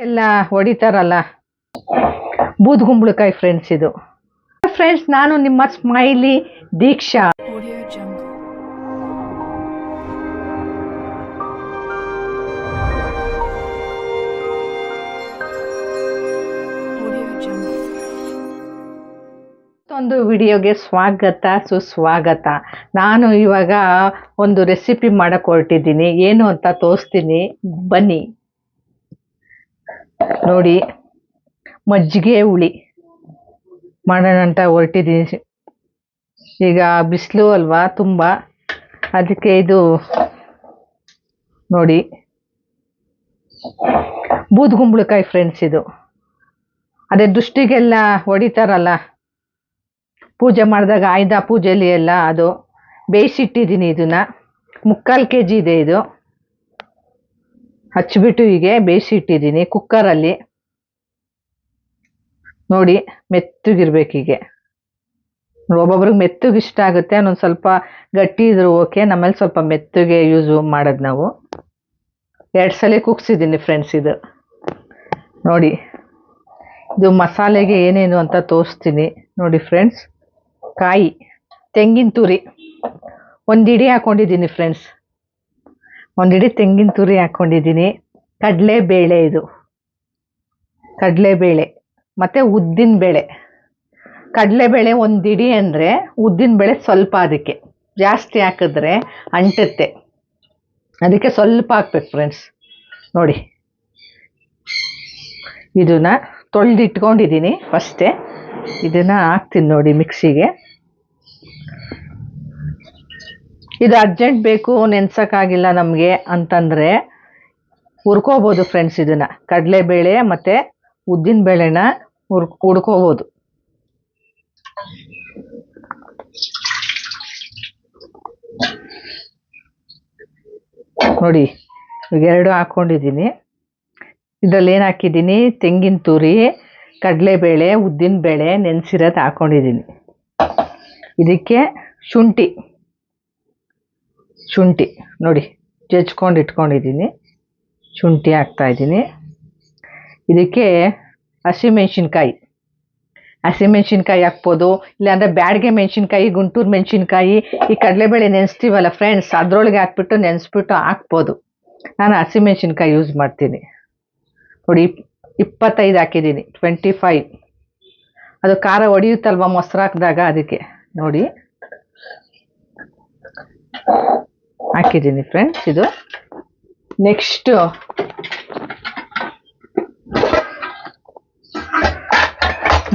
ಎಲ್ಲ ಹೊಡಿತಾರಲ್ಲ ಬೂದ್ಗುಂಬಳಕಾಯಿ ಫ್ರೆಂಡ್ಸ್. ಇದು ಫ್ರೆಂಡ್ಸ್, ನಾನು ನಿಮ್ಮ ಸ್ಮೈಲಿ ದೀಕ್ಷಾ. ಒಂದು ವಿಡಿಯೋಗೆ ಸ್ವಾಗತ ಸುಸ್ವಾಗತ. ನಾನು ಇವಾಗ ಒಂದು ರೆಸಿಪಿ ಮಾಡಕ್ಕೆ ಹೊರಟಿದ್ದೀನಿ. ಏನು ಅಂತ ತೋರಿಸ್ತೀನಿ, ಬನ್ನಿ ನೋಡಿ. ಮಜ್ಜಿಗೆ ಹುಳಿ ಮಾಡೋಣ ಅಂತ ಹೊರಟಿದ್ದೀನಿ. ಈಗ ಬಿಸಿಲು ಅಲ್ವಾ ತುಂಬ, ಅದಕ್ಕೆ ಇದು ನೋಡಿ ಬೂದ್ಗುಂಬಳಕಾಯಿ ಫ್ರೆಂಡ್ಸ್. ಇದು ಅದೇ ದೃಷ್ಟಿಗೆಲ್ಲ ಹೊಡಿತಾರಲ್ಲ ಪೂಜೆ ಮಾಡಿದಾಗ, ಆಯುಧ ಪೂಜೆಯಲ್ಲಿ ಎಲ್ಲ, ಅದು ಬೇಯಿಸಿಟ್ಟಿದ್ದೀನಿ. ಇದನ್ನು 3/4 kg ಇದೆ. ಇದು ಹಚ್ಚಿಬಿಟ್ಟು ಹೀಗೆ ಬೇಯಿಸಿಟ್ಟಿದ್ದೀನಿ ಕುಕ್ಕರಲ್ಲಿ. ನೋಡಿ, ಮೆತ್ತಗಿರ್ಬೇಕು ಹೀಗೆ. ಒಬ್ಬೊಬ್ರಿಗೆ ಮೆತ್ತಗೆ ಇಷ್ಟ ಆಗುತ್ತೆ, ಒಂದೊಂದು ಸ್ವಲ್ಪ ಗಟ್ಟಿ ಇದ್ರು ಓಕೆ. ನಮ್ಮಲ್ಲಿ ಸ್ವಲ್ಪ ಮೆತ್ತಗೆ ಯೂಸ್ ಮಾಡೋದು ನಾವು. 2 ಸಲ ಕುಗ್ಸಿದ್ದೀನಿ ಫ್ರೆಂಡ್ಸ್. ಇದು ನೋಡಿ, ಇದು ಮಸಾಲೆಗೆ ಏನೇನು ಅಂತ ತೋರಿಸ್ತೀನಿ ನೋಡಿ ಫ್ರೆಂಡ್ಸ್. ಕಾಯಿ, ತೆಂಗಿನ ತುರಿ 1 ಹಿಡಿ ಹಾಕ್ಕೊಂಡಿದ್ದೀನಿ ಫ್ರೆಂಡ್ಸ್. 1 ಹಿಡಿ ತೆಂಗಿನ ತುರಿ ಹಾಕ್ಕೊಂಡಿದ್ದೀನಿ. ಕಡಲೆಬೇಳೆ, ಇದು ಕಡಲೆಬೇಳೆ ಮತ್ತು ಉದ್ದಿನಬೇಳೆ. ಕಡಲೆಬೇಳೆ 1 ಹಿಡಿ ಅಂದರೆ ಉದ್ದಿನಬೇಳೆ ಸ್ವಲ್ಪ, ಅದಕ್ಕೆ ಜಾಸ್ತಿ ಹಾಕಿದ್ರೆ ಅಂಟುತ್ತೆ, ಅದಕ್ಕೆ ಸ್ವಲ್ಪ ಹಾಕ್ಬೇಕು ಫ್ರೆಂಡ್ಸ್. ನೋಡಿ, ಇದನ್ನು ತೊಳೆದಿಟ್ಕೊಂಡಿದ್ದೀನಿ ಫಸ್ಟೇ. ಇದನ್ನು ಹಾಕ್ತೀನಿ ನೋಡಿ ಮಿಕ್ಸಿಗೆ. ಇದು ಅರ್ಜೆಂಟ್ ಬೇಕು, ನೆನ್ಸೋಕ್ಕಾಗಿಲ್ಲ ನಮಗೆ ಅಂತಂದರೆ ಹುರ್ಕೋಬೋದು ಫ್ರೆಂಡ್ಸ್. ಇದನ್ನು ಕಡಲೆಬೇಳೆ ಮತ್ತು ಉದ್ದಿನಬೇಳೆನ ಹುಡ್ಕೋಬೋದು. ನೋಡಿ, ಈಗ 2 ಹಾಕ್ಕೊಂಡಿದ್ದೀನಿ. ಇದರಲ್ಲಿ ಏನು ಹಾಕಿದ್ದೀನಿ, ತೆಂಗಿನ ತುರಿ, ಕಡಲೆಬೇಳೆ, ಉದ್ದಿನಬೇಳೆ ನೆನೆಸಿರೋದು ಹಾಕ್ಕೊಂಡಿದ್ದೀನಿ. ಇದಕ್ಕೆ ಶುಂಠಿ ನೋಡಿ ಜಜ್ಕೊಂಡು ಇಟ್ಕೊಂಡಿದ್ದೀನಿ. ಶುಂಠಿ ಹಾಕ್ತಾಯಿದ್ದೀನಿ. ಇದಕ್ಕೆ ಹಸಿಮೆಣ್ಸಿನ್ಕಾಯಿ ಹಾಕ್ಬೋದು, ಇಲ್ಲಾಂದರೆ ಬ್ಯಾಡಿಗೆ ಮೆಣಸಿನ್ಕಾಯಿ, ಗುಂಟೂರು ಮೆಣಸಿನ್ಕಾಯಿ, ಈ ಕಡಲೆಬೇಳೆ ನೆನೆಸ್ತೀವಲ್ಲ ಫ್ರೆಂಡ್ಸ್, ಅದರೊಳಗೆ ಹಾಕ್ಬಿಟ್ಟು ನೆನೆಸ್ಬಿಟ್ಟು ಹಾಕ್ಬೋದು. ನಾನು ಹಸಿಮೆಣ್ಸಿನ್ಕಾಯಿ ಯೂಸ್ ಮಾಡ್ತೀನಿ ನೋಡಿ. 25 ಹಾಕಿದ್ದೀನಿ, 25. ಅದು ಖಾರ ಹೊಡಿಯುತ್ತಲ್ವ ಮೊಸರು ಹಾಕಿದಾಗ, ಅದಕ್ಕೆ ನೋಡಿ ಹಾಕಿದ್ದೀನಿ ಫ್ರೆಂಡ್ಸ್. ಇದು ನೆಕ್ಸ್ಟು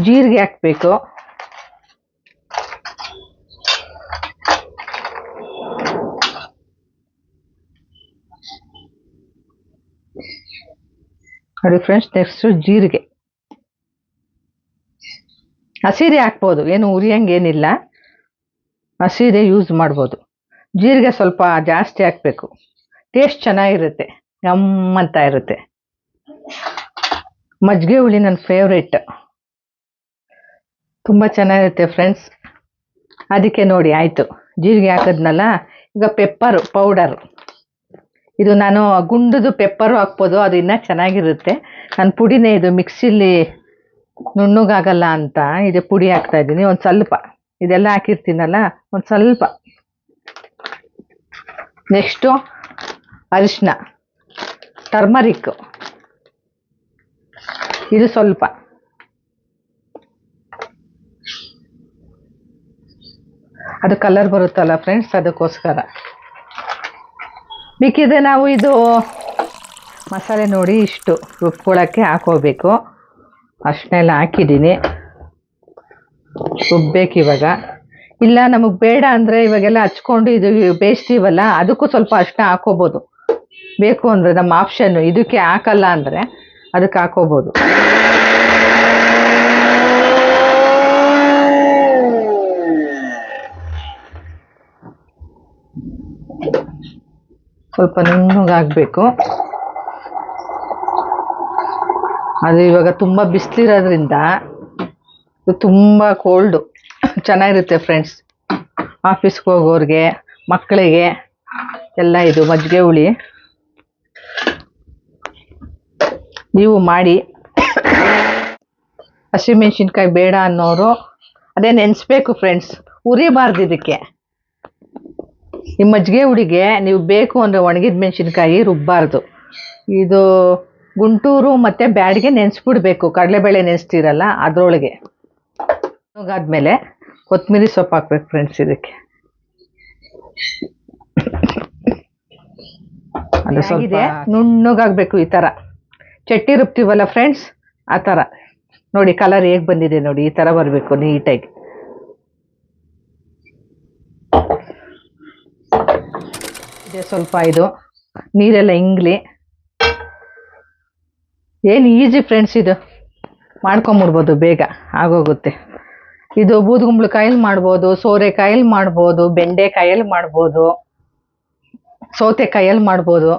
ಜೀರಿಗೆ ಹಾಕಬೇಕು. ನೋಡಿ ಫ್ರೆಂಡ್ಸ್, ನೆಕ್ಸ್ಟು ಜೀರಿಗೆ. ಹಸಿರೆ ಹಾಕ್ಬೋದು, ಏನು ಉರಿಯಂಗೇನಿಲ್ಲ, ಹಸಿರೆ ಯೂಸ್ ಮಾಡ್ಬೋದು. ಜೀರಿಗೆ ಸ್ವಲ್ಪ ಜಾಸ್ತಿ ಹಾಕಬೇಕು, ಟೇಸ್ಟ್ ಚೆನ್ನಾಗಿರುತ್ತೆ, ಗಮ್ಮಂತ ಇರುತ್ತೆ. ಮಜ್ಜಿಗೆ ಹುಳಿ ನನ್ನ ಫೇವ್ರೇಟ್, ತುಂಬ ಚೆನ್ನಾಗಿರುತ್ತೆ ಫ್ರೆಂಡ್ಸ್. ಅದಕ್ಕೆ ನೋಡಿ ಆಯಿತು, ಜೀರಿಗೆ ಹಾಕಿದ್ನಲ್ಲ. ಈಗ ಪೆಪ್ಪರು ಪೌಡರು, ಇದು ನಾನು ಗುಂಡದು ಪೆಪ್ಪರು ಹಾಕ್ಬೋದು, ಅದು ಇನ್ನೂ ಚೆನ್ನಾಗಿರುತ್ತೆ. ನನ್ನ ಪುಡಿನೇ ಇದು, ಮಿಕ್ಸಿಲಿ ನುಣ್ಣಗಾಗಲ್ಲ ಅಂತ ಇದು ಪುಡಿ ಹಾಕ್ತಾಯಿದ್ದೀನಿ. ಒಂದು ಸ್ವಲ್ಪ, ಇದೆಲ್ಲ ಹಾಕಿರ್ತೀನಲ್ಲ, ಒಂದು ಸ್ವಲ್ಪ. ನೆಕ್ಸ್ಟು ಅರಿಶಿನ, ಟರ್ಮರಿಕ್ಕು, ಇದು ಸ್ವಲ್ಪ. ಅದು ಕಲರ್ ಬರುತ್ತಲ್ಲ ಫ್ರೆಂಡ್ಸ್, ಅದಕ್ಕೋಸ್ಕರ. ಬೇಕಿದ್ರೆ ನಾವು ಇದು ಮಸಾಲೆ ನೋಡಿ ಇಷ್ಟು ರುಬ್ಕೊಳ್ಳೋಕ್ಕೆ ಹಾಕೋಬೇಕು. ಅಷ್ಟನ್ನೆಲ್ಲ ಹಾಕಿದ್ದೀನಿ, ರುಬ್ಬೇಕು ಇವಾಗ. ಇಲ್ಲ ನಮಗೆ ಬೇಡ ಅಂದರೆ ಇವಾಗೆಲ್ಲ ಹಚ್ಕೊಂಡು ಇದು ಬೇಯಿಸ್ತೀವಲ್ಲ, ಅದಕ್ಕೂ ಸ್ವಲ್ಪ ಅಷ್ಟನ್ನ ಹಾಕೋಬೋದು. ಬೇಕು ಅಂದರೆ ನಮ್ಮ ಆಪ್ಷನ್ನು, ಇದಕ್ಕೆ ಹಾಕಲ್ಲ ಅಂದರೆ ಅದಕ್ಕೆ ಹಾಕೋಬೋದು. ಸ್ವಲ್ಪ ನುಣ್ಣಗಾಗಬೇಕು. ಅದು ಇವಾಗ ತುಂಬ ಬಿಸಿಲಿರೋದ್ರಿಂದ ತುಂಬ ಕೋಲ್ಡು, ಚೆನ್ನಾಗಿರುತ್ತೆ ಫ್ರೆಂಡ್ಸ್. ಆಫೀಸ್ಗೆ ಹೋಗೋರಿಗೆ, ಮಕ್ಕಳಿಗೆ ಎಲ್ಲ ಇದು ಮಜ್ಜಿಗೆ ಹುಳಿ. ನೀವು ಮಾಡಿ. ಹಸಿಮೆಣ್ಸಿನ್ಕಾಯಿ ಬೇಡ ಅನ್ನೋರು ಅದೇ ನೆನೆಸ್ಬೇಕು ಫ್ರೆಂಡ್ಸ್, ಉರಿಬಾರ್ದು ಇದಕ್ಕೆ. ಈ ಮಜ್ಜಿಗೆ ಹುಡಿಗೆ ನೀವು ಬೇಕು ಅಂದರೆ ಒಣಗಿದ ಮೆಣಸಿನ್ಕಾಯಿ ರುಬ್ಬಾರ್ದು. ಇದು ಗುಂಟೂರು ಮತ್ತು ಬ್ಯಾಡಿಗೆ ನೆನೆಸ್ಬಿಡ್ಬೇಕು, ಕಡಲೆಬೇಳೆ ನೆನೆಸ್ತೀರಲ್ಲ ಅದರೊಳಗೆ. ಆದಮೇಲೆ ಕೊತ್ತಂಬರಿ ಸೊಪ್ಪು ಹಾಕ್ಬೇಕು ಫ್ರೆಂಡ್ಸ್ ಇದಕ್ಕೆ. ಅದು ಸ್ವಲ್ಪ ನುಣ್ಣಗಾಗಬೇಕು, ಈ ಥರ ಚಟ್ನಿ ರುಬ್ತೀವಲ್ಲ ಫ್ರೆಂಡ್ಸ್ ಆ ಥರ. ನೋಡಿ ಕಲರ್ ಹೇಗೆ ಬಂದಿದೆ ನೋಡಿ, ಈ ಥರ ಬರಬೇಕು ನೀಟಾಗಿ. ಇದೆ ಸ್ವಲ್ಪ ಇದು ನೀರೆಲ್ಲ ಇಂಗ್ಲಿ. ಏನು ಈಜಿ ಫ್ರೆಂಡ್ಸ್, ಇದು ಮಾಡ್ಕೊಂಬಿಡ್ಬೋದು, ಬೇಗ ಆಗೋಗುತ್ತೆ. ಇದು ಬೂದುಗುಂಬಳಕಾಯಲ್ಲಿ ಮಾಡ್ಬೋದು, ಸೋರೆಕಾಯಲ್ಲಿ ಮಾಡ್ಬೋದು, ಬೆಂಡೆಕಾಯಲ್ಲಿ ಮಾಡ್ಬೋದು, ಸೌತೆಕಾಯಲ್ಲಿ ಮಾಡ್ಬೋದು.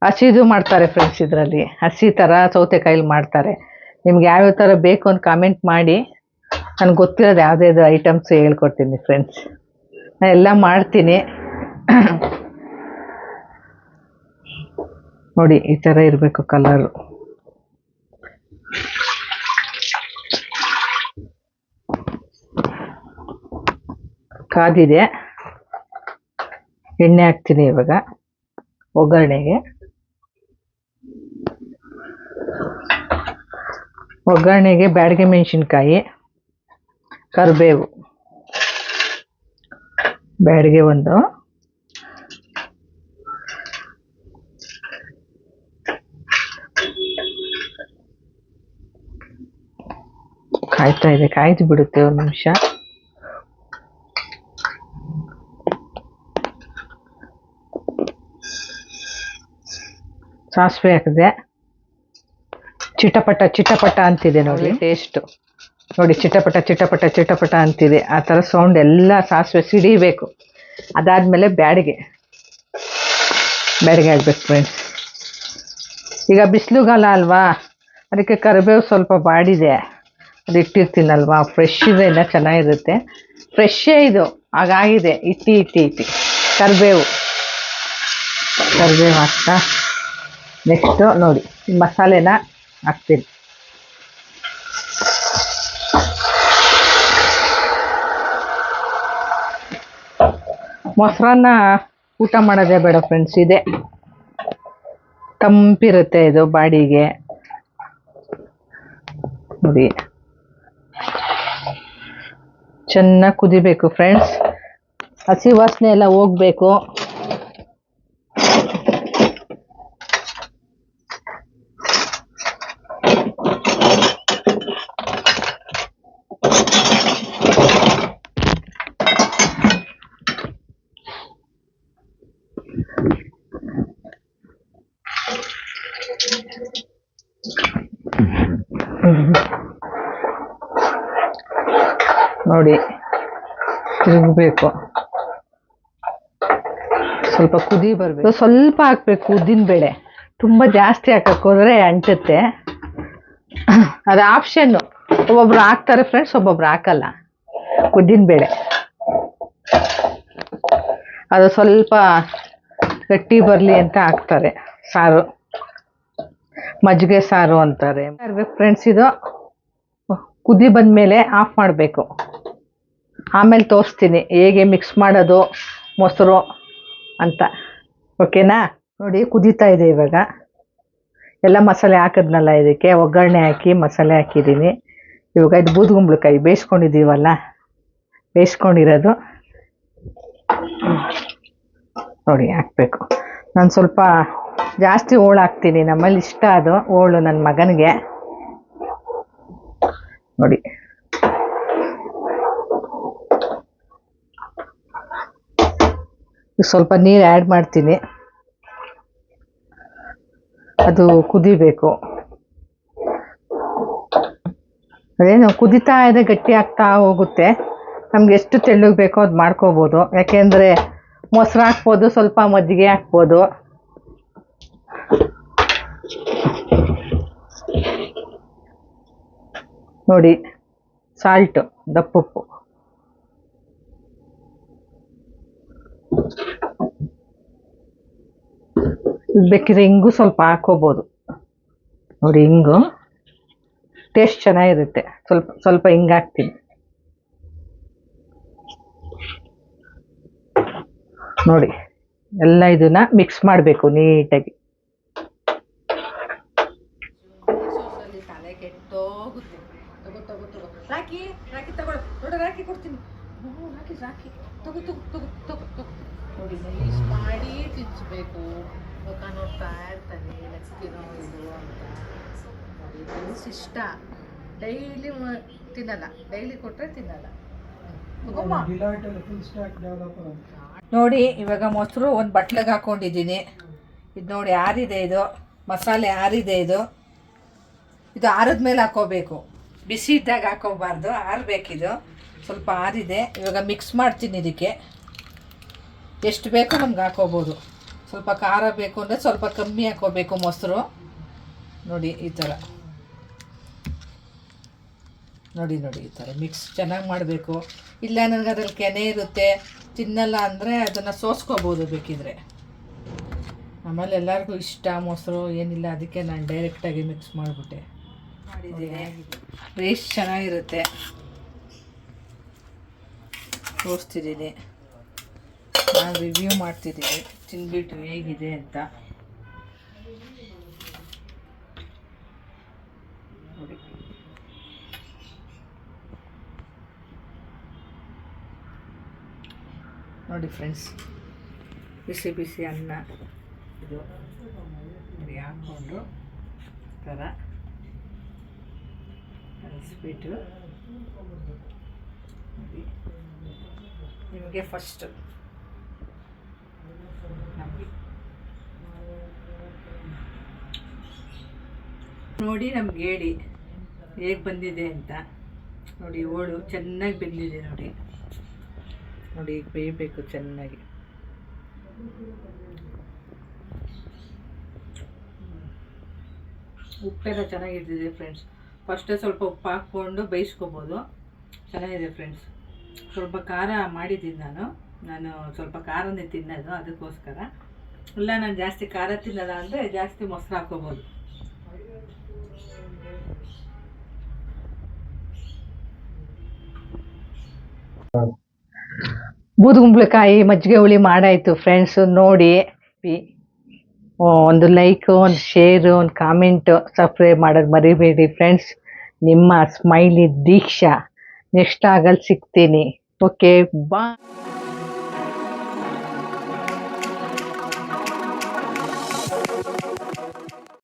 ಹಸಿದು ಮಾಡ್ತಾರೆ ಫ್ರೆಂಡ್ಸ್, ಇದರಲ್ಲಿ ಹಸಿ ಥರ ಸೌತೆಕಾಯಲ್ಲಿ ಮಾಡ್ತಾರೆ. ನಿಮ್ಗೆ ಯಾವ್ಯಾವ ಥರ ಬೇಕು ಅಂತ ಕಾಮೆಂಟ್ ಮಾಡಿ, ನನಗೆ ಗೊತ್ತಿರೋದು ಯಾವುದ್ಯಾವುದು ಐಟಮ್ಸ್ ಹೇಳ್ಕೊಡ್ತೀನಿ ಫ್ರೆಂಡ್ಸ್. ನಾನು ಎಲ್ಲ ಮಾಡ್ತೀನಿ. ನೋಡಿ ಈ ಥರ ಇರಬೇಕು ಕಲರು. ಕಾದಿದೆ, ಎಣ್ಣೆ ಹಾಕ್ತೀನಿ ಇವಾಗ ಒಗ್ಗರಣೆಗೆ. ಒಗ್ಗರಣೆಗೆ ಬ್ಯಾಡಗೆ ಮೆಣಸಿನ್ಕಾಯಿ, ಕರಿಬೇವು, ಬ್ಯಾಡಗೆ ಒಂದು, ಕಾಯ್ತಾ ಇದೆ, ಕಾಯ್ದು ಬಿಡುತ್ತೆ ಒಂದು ನಿಮಿಷ. ಸಾಸಿವೆ ಹಾಕಿದೆ, ಚಿಟಪಟ ಚಿಟಪಟ ಅಂತಿದೆ ನೋಡಿ ಟೇಸ್ಟು. ನೋಡಿ ಚಿಟಪಟ ಚಿಟಪಟ ಚಿಟಪಟ ಅಂತಿದೆ, ಆ ಥರ ಸೌಂಡ್ ಎಲ್ಲ ಸಾಸಿವೆ ಸಿಡಿಬೇಕು. ಅದಾದಮೇಲೆ ಬ್ಯಾಡಿಗೆ ಆಗಬೇಕು ಫ್ರೆಂಡ್ಸ್. ಈಗ ಬಿಸಿಲುಗಾಲ ಅಲ್ವಾ, ಅದಕ್ಕೆ ಕರಿಬೇವು ಸ್ವಲ್ಪ ಬಾಡಿದೆ, ಅದು ಇಟ್ಟಿರ್ತೀನಲ್ವಾ, ಫ್ರೆಶ್ ಇದೆ, ಎಲ್ಲ ಚೆನ್ನಾಗಿರುತ್ತೆ. ಫ್ರೆಶ್ಶೇ ಇದು, ಹಾಗಾಗಿದೆ. ಇಟ್ಟಿ ಕರಿಬೇವು ಹಾಕ್ತಾ ನೆಕ್ಸ್ಟು ನೋಡಿ ಈ ಮಸಾಲೆನ ಹಾಕ್ತೀನಿ. ಮೊಸರನ್ನ ಊಟ ಮಾಡೋದೇ ಬೇಡ ಫ್ರೆಂಡ್ಸ್, ಇದೆ ತಂಪಿರುತ್ತೆ ಇದು ಬಾಡಿಗೆ. ನೋಡಿ ಚೆನ್ನಾಗಿ ಕುದಿಬೇಕು ಫ್ರೆಂಡ್ಸ್, ಹಸಿ ವಾಸನೆ ಎಲ್ಲ ಹೋಗ್ಬೇಕು. ನೋಡಿ ತಿರುಗಬೇಕು, ಸ್ವಲ್ಪ ಕುದಿ ಬರಬೇಕು. ಸ್ವಲ್ಪ ಹಾಕ್ಬೇಕು ಉದ್ದಿನ ಬೇಳೆ, ತುಂಬ ಜಾಸ್ತಿ ಹಾಕಕ್ಕೆ ಹೋದರೆ ಅಂಟುತ್ತೆ. ಅದು ಆಪ್ಷನ್ನು, ಒಬ್ಬೊಬ್ರು ಹಾಕ್ತಾರೆ ಫ್ರೆಂಡ್ಸ್, ಒಬ್ಬೊಬ್ರು ಹಾಕಲ್ಲ. ಉದ್ದಿನ ಬೇಳೆ ಅದು ಸ್ವಲ್ಪ ಗಟ್ಟಿ ಬರಲಿ ಅಂತ ಹಾಕ್ತಾರೆ. ಸಾರು ಮಜ್ಜಿಗೆ ಸಾರು ಅಂತಾರೆ. ಇರ್ಬೇಕು ಫ್ರೆಂಡ್ಸ್, ಇದು ಕುದಿ ಬಂದಮೇಲೆ ಆಫ್ ಮಾಡಬೇಕು. ಆಮೇಲೆ ತೋರಿಸ್ತೀನಿ ಹೇಗೆ ಮಿಕ್ಸ್ ಮಾಡೋದು ಮೊಸರು ಅಂತ, ಓಕೆನಾ? ನೋಡಿ ಕುದೀತಾ ಇದೆ ಇವಾಗ. ಎಲ್ಲ ಮಸಾಲೆ ಹಾಕಿದ್ನಲ್ಲ, ಇದಕ್ಕೆ ಒಗ್ಗರಣೆ ಹಾಕಿ ಮಸಾಲೆ ಹಾಕಿದ್ದೀನಿ. ಇವಾಗ ಇದು ಬೂದುಗುಂಬಳಕಾಯಿ ಬೇಯಿಸ್ಕೊಂಡಿದ್ದೀವಲ್ಲ, ಬೇಯಿಸ್ಕೊಂಡಿರೋದು ನೋಡಿ ಹಾಕಬೇಕು. ನಾನು ಸ್ವಲ್ಪ ಜಾಸ್ತಿ ಹೋಳು ಹಾಕ್ತೀನಿ, ನಮ್ಮಲ್ಲಿ ಇಷ್ಟ ಅದು ಹೋಳು ನನ್ನ ಮಗನಿಗೆ. ನೋಡಿ ಸ್ವಲ್ಪ ನೀರು ಆ್ಯಡ್ ಮಾಡ್ತೀನಿ, ಅದು ಕುದಿಬೇಕು. ಅದೇನು ಕುದೀತಾ ಇದೆ, ಗಟ್ಟಿ ಆಗ್ತಾ ಹೋಗುತ್ತೆ. ನಮ್ಗೆ ಎಷ್ಟು ತೆಳ್ಳಗೆ ಬೇಕೋ ಅದು ಮಾಡ್ಕೋಬೋದು. ಯಾಕೆಂದರೆ ಮೊಸರು ಹಾಕ್ಬೋದು, ಸ್ವಲ್ಪ ಮಜ್ಜಿಗೆ ಹಾಕ್ಬೋದು. ನೋಡಿ ಸಾಲ್ಟು, ದಪ್ಪುಪ್ಪು, ಬೇಕಿದ್ರೆ ಹಿಂಗೂ ಸ್ವಲ್ಪ ಹಾಕೋಬೋದು. ನೋಡಿ ಹಿಂಗು ಟೇಸ್ಟ್ ಚೆನ್ನಾಗಿರುತ್ತೆ. ಸ್ವಲ್ಪ ಸ್ವಲ್ಪ ಹಿಂಗೆ ಹಾಕ್ತೀನಿ ನೋಡಿ. ಎಲ್ಲ ಇದನ್ನ ಮಿಕ್ಸ್ ಮಾಡಬೇಕು ನೀಟಾಗಿ. ತಲೆ ಕೆಟ್ಟೋಗುತ್ತೆ. ತಗೋ ತಗೋ ತಗೋ ರಾಕಿ ರಾಕಿ ತಗೊಳ್ಳು. ನೋಡ ರಾಕಿ ಕೊಡ್ತೀನಿ. ರಾಕಿ ರಾಕಿ ತಗೋ ತಗೋ ತಗೋ ತಗೋ ತಗೋ. ನೋಡಿ ನೈಸ್ ಮಾಡಿ ತಿನ್ನಿಸ್ಬೇಕು. ಮುಖ ನೋಡ್ತಾ ಇರ್ತಾನೆ ನೆಕ್ಸ್ಟಿನೋ ಇದು ಅಂತ. ನೋಡಿ ಜ್ಯೂಸ್ ಇಷ್ಟ. ಡೈಲಿ ತಿನ್ನಲ್ಲ, ಡೈಲಿ ಕೊಟ್ಟರೆ ತಿನ್ನಲ್ಲ. ನೋಡಿ ಇವಾಗ ಮೊಸರು ಒಂದು ಬಟ್ಲಿಗೆ ಹಾಕ್ಕೊಂಡಿದ್ದೀನಿ. ಇದು ನೋಡಿ ಆರಿದೆ, ಇದು ಮಸಾಲೆ ಆರಿದೆ. ಇದು ಆರಿದ ಮೇಲೆ ಹಾಕೋಬೇಕು, ಬಿಸಿ ಇದ್ದಾಗ ಹಾಕೋಬಾರ್ದು, ಆರಬೇಕಿದು. ಸ್ವಲ್ಪ ಆರಿದೆ. ಇವಾಗ ಮಿಕ್ಸ್ ಮಾಡ್ತೀನಿ. ಇದಕ್ಕೆ ಎಷ್ಟು ಬೇಕೋ ನಮ್ಗೆ ಹಾಕೋಬೋದು. ಸ್ವಲ್ಪ ಖಾರ ಬೇಕು ಅಂದರೆ ಸ್ವಲ್ಪ ಕಮ್ಮಿ ಹಾಕೋಬೇಕು ಮೊಸರು. ನೋಡಿ ಈ ಥರ ನೋಡಿ ನೋಡಿ ಈ ಥರ ಮಿಕ್ಸ್ ಚೆನ್ನಾಗಿ ಮಾಡಬೇಕು. ಇಲ್ಲ ನನಗೆ ಅದ್ರಲ್ಲಿ ಕೆನೆ ಇರುತ್ತೆ ತಿನ್ನಲ್ಲ ಅಂದರೆ ಅದನ್ನು ಸೋಸ್ಕೋಬೋದು ಬೇಕಿದ್ರೆ. ಆಮೇಲೆ ಎಲ್ಲರಿಗೂ ಇಷ್ಟ ಮೊಸರು, ಏನಿಲ್ಲ, ಅದಕ್ಕೆ ನಾನು ಡೈರೆಕ್ಟಾಗಿ ಮಿಕ್ಸ್ ಮಾಡಿಬಿಟ್ಟೆ ಮಾಡಿದ್ದೀನಿ. ಟೇಸ್ಟ್ ಚೆನ್ನಾಗಿರುತ್ತೆ. ತೋರಿಸ್ತಿದ್ದೀನಿ, ನಾನು ರಿವ್ಯೂ ಮಾಡ್ತಿದ್ದೀನಿ ತಿಂದ್ಬಿಟ್ಟು ಹೇಗಿದೆ ಅಂತ. ನೋಡಿ ನೋಡಿ ಫ್ರೆಂಡ್ಸ್, ಬಿಸಿ ಬಿಸಿ ಅನ್ನ ಇದು ಹಾಕ್ಕೊಂಡು ಥರ ಕಲಿಸ್ಬಿಟ್ಟು ನೋಡಿ. ನಿಮಗೆ ಫಸ್ಟ್ ನೋಡಿ ನಮ್ಗೆ ಹೇಳಿ ಹೇಗೆ ಬಂದಿದೆ ಅಂತ. ನೋಡಿ ಹೋಳು ಚೆನ್ನಾಗಿ ಬೆಂದಿದೆ. ನೋಡಿ ನೋಡಿ ಈಗ ಬೇಯಬೇಕು ಚೆನ್ನಾಗಿ. ಉಪ್ಪೆಲ್ಲ ಚೆನ್ನಾಗಿರ್ತಿದೆ ಫ್ರೆಂಡ್ಸ್. ಫಸ್ಟೇ ಸ್ವಲ್ಪ ಉಪ್ಪು ಹಾಕ್ಕೊಂಡು ಬೇಯಿಸ್ಕೊಬೋದು. ಚೆನ್ನಾಗಿದೆ ಫ್ರೆಂಡ್ಸ್. ಸ್ವಲ್ಪ ಖಾರ ಮಾಡಿದ್ದೀನಿ ನಾನು ಸ್ವಲ್ಪ ಖಾರನೇ ತಿನ್ನೋದು, ಅದಕ್ಕೋಸ್ಕರ. ಇಲ್ಲ ನಾನು ಜಾಸ್ತಿ ಖಾರ ತಿನ್ನಲ್ಲ ಅಂದರೆ ಜಾಸ್ತಿ ಮೊಸರು ಹಾಕ್ಕೋಬೋದು. ಬೂದುಗುಂಬಳಕಾಯಿ ಮಜ್ಜಿಗೆ ಹುಳಿ ಮಾಡಾಯಿತು ಫ್ರೆಂಡ್ಸ್. ನೋಡಿ ಒಂದು ಲೈಕ್, ಒಂದು ಶೇರು, ಒಂದು ಕಾಮೆಂಟು, ಸಬ್ಸ್ಕ್ರೈಬ್ ಮಾಡೋದು ಮರಿಬೇಡಿ ಫ್ರೆಂಡ್ಸ್. ನಿಮ್ಮ ಸ್ಮೈಲಿ ದೀಕ್ಷಾ. ನೆಕ್ಸ್ಟ್ ಆಗಲ್ಲಿ ಸಿಗ್ತೀನಿ. ಓಕೆ ಬಾಯ್.